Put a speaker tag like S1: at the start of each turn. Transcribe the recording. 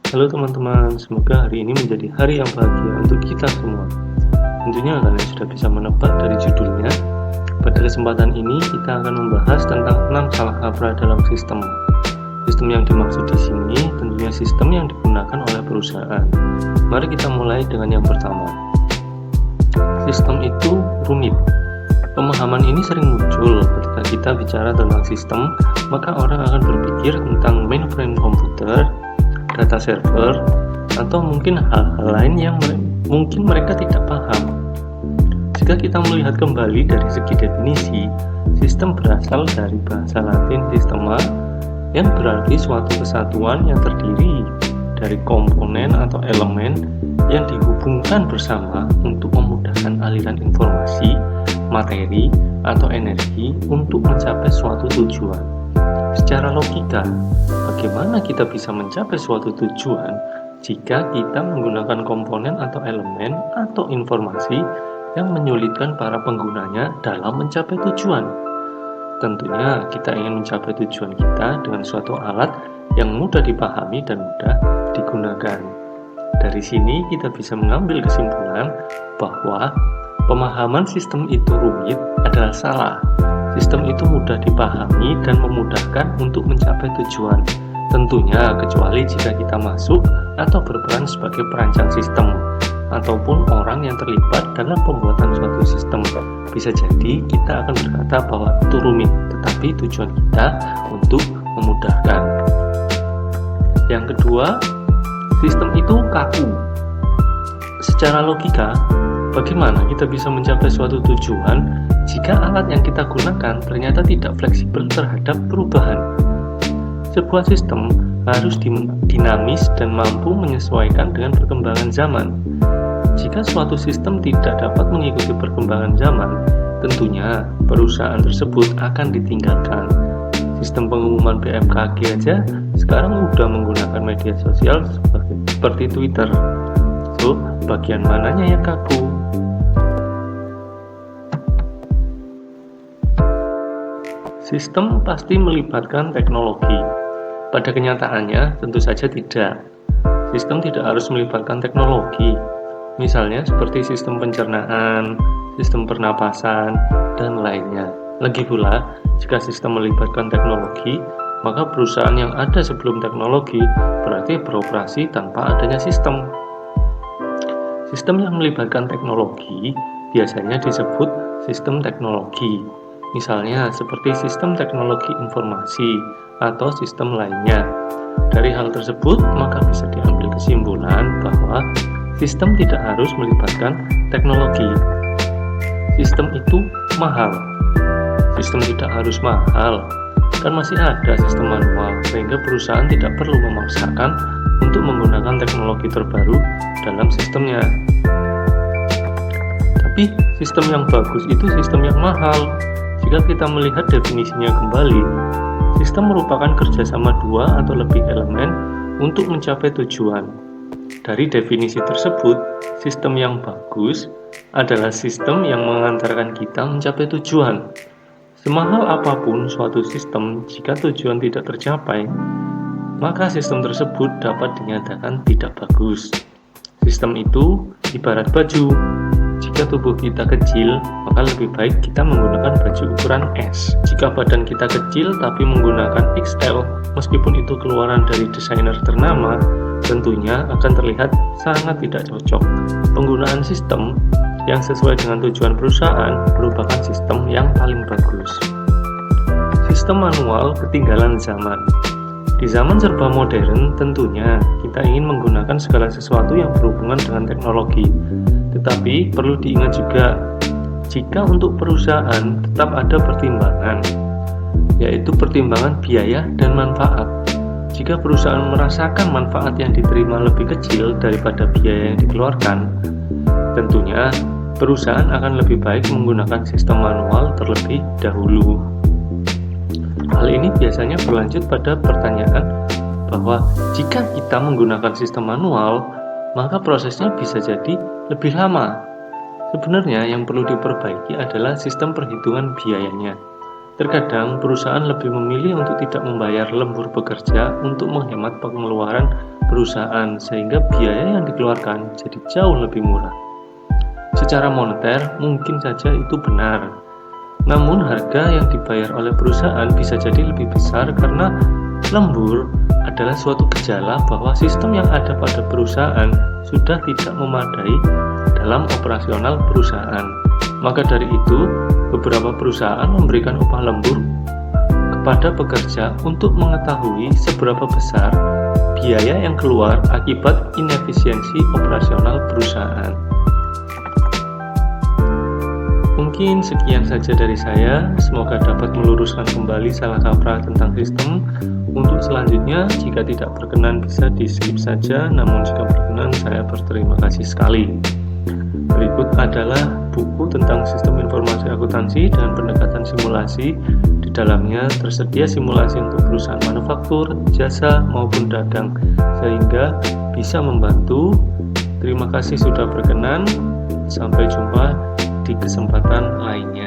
S1: Halo teman-teman, semoga hari ini menjadi hari yang bahagia untuk kita semua. Tentunya kalian sudah bisa menebak dari judulnya. Pada kesempatan ini kita akan membahas tentang 6 salah kaprah dalam sistem. Sistem yang dimaksud di sini tentunya sistem yang digunakan oleh perusahaan. Mari kita mulai dengan yang pertama. Sistem itu rumit. Pemahaman ini sering muncul ketika kita bicara tentang sistem, maka orang akan berpikir tentang mainframe komputer, data server, atau mungkin hal-hal lain yang mungkin mereka tidak paham. Jika kita melihat kembali dari segi definisi, sistem berasal dari bahasa Latin sistema, yang berarti suatu kesatuan yang terdiri dari komponen atau elemen yang dihubungkan bersama untuk memudahkan aliran informasi, materi, atau energi untuk mencapai suatu tujuan. Secara logika, bagaimana kita bisa mencapai suatu tujuan jika kita menggunakan komponen atau elemen atau informasi yang menyulitkan para penggunanya dalam mencapai tujuan? Tentunya kita ingin mencapai tujuan kita dengan suatu alat yang mudah dipahami dan mudah digunakan. Dari sini kita bisa mengambil kesimpulan bahwa pemahaman sistem itu rumit adalah salah. Sistem itu mudah dipahami dan memudahkan untuk mencapai tujuan. Tentunya kecuali jika kita masuk atau berperan sebagai perancang sistem ataupun orang yang terlibat dalam pembuatan suatu sistem. Bisa jadi kita akan berkata bahwa itu rumit, tetapi tujuan kita untuk memudahkan. Yang kedua, sistem itu kaku. Secara logika, bagaimana kita bisa mencapai suatu tujuan jika alat yang kita gunakan ternyata tidak fleksibel terhadap perubahan? Sebuah sistem harus dinamis dan mampu menyesuaikan dengan perkembangan zaman. Jika suatu sistem tidak dapat mengikuti perkembangan zaman, tentunya perusahaan tersebut akan ditinggalkan. Sistem pengumuman BMKG aja sekarang udah menggunakan media sosial seperti Twitter. So, bagian mananya yang kaku? Sistem pasti melibatkan teknologi. Pada kenyataannya, tentu saja tidak. Sistem tidak harus melibatkan teknologi. Misalnya seperti sistem pencernaan, sistem pernapasan, dan lainnya. Lagi pula, jika sistem melibatkan teknologi, maka perusahaan yang ada sebelum teknologi berarti beroperasi tanpa adanya sistem. Sistem yang melibatkan teknologi biasanya disebut sistem teknologi. Misalnya seperti sistem teknologi informasi atau sistem lainnya. Dari hal tersebut, maka bisa diambil kesimpulan bahwa sistem tidak harus melibatkan teknologi. Sistem itu mahal. Sistem tidak harus mahal, kan masih ada sistem manual, sehingga perusahaan tidak perlu memaksakan untuk menggunakan teknologi terbaru dalam sistemnya. Tapi sistem yang bagus itu sistem yang mahal. Jika kita melihat definisinya kembali, sistem merupakan kerjasama dua atau lebih elemen untuk mencapai tujuan. Dari definisi tersebut, sistem yang bagus adalah sistem yang mengantarkan kita mencapai tujuan. Semahal apapun suatu sistem, jika tujuan tidak tercapai, maka sistem tersebut dapat dinyatakan tidak bagus. Sistem itu ibarat baju. Jika tubuh kita kecil, maka lebih baik kita menggunakan baju ukuran S. Jika badan kita kecil tapi menggunakan XL, meskipun itu keluaran dari desainer ternama, tentunya akan terlihat sangat tidak cocok. Penggunaan sistem yang sesuai dengan tujuan perusahaan merupakan sistem yang paling bagus. Sistem manual ketinggalan zaman. Di zaman serba modern, tentunya kita ingin menggunakan segala sesuatu yang berhubungan dengan teknologi. Tetapi perlu diingat juga, jika untuk perusahaan tetap ada pertimbangan, yaitu pertimbangan biaya dan manfaat. Jika perusahaan merasakan manfaat yang diterima lebih kecil daripada biaya yang dikeluarkan, tentunya perusahaan akan lebih baik menggunakan sistem manual terlebih dahulu. Hal ini biasanya berlanjut pada pertanyaan bahwa jika kita menggunakan sistem manual, maka prosesnya bisa jadi lebih lama. Sebenarnya yang perlu diperbaiki adalah sistem perhitungan biayanya. Terkadang perusahaan lebih memilih untuk tidak membayar lembur pekerja untuk menghemat pengeluaran perusahaan sehingga biaya yang dikeluarkan jadi jauh lebih murah. Secara moneter mungkin saja itu benar, namun harga yang dibayar oleh perusahaan bisa jadi lebih besar karena lembur adalah suatu gejala bahwa sistem yang ada pada perusahaan sudah tidak memadai dalam operasional perusahaan. Maka dari itu, beberapa perusahaan memberikan upah lembur kepada pekerja untuk mengetahui seberapa besar biaya yang keluar akibat inefisiensi operasional perusahaan. Mungkin sekian saja dari saya, semoga dapat meluruskan kembali salah kaprah tentang sistem. Untuk selanjutnya, jika tidak berkenan bisa di skip saja, namun jika berkenan saya berterima kasih sekali. Berikut adalah buku tentang sistem informasi akuntansi dan pendekatan simulasi. Di dalamnya tersedia simulasi untuk perusahaan manufaktur, jasa maupun dagang, sehingga bisa membantu. Terima kasih sudah berkenan. Sampai jumpa di kesempatan lainnya.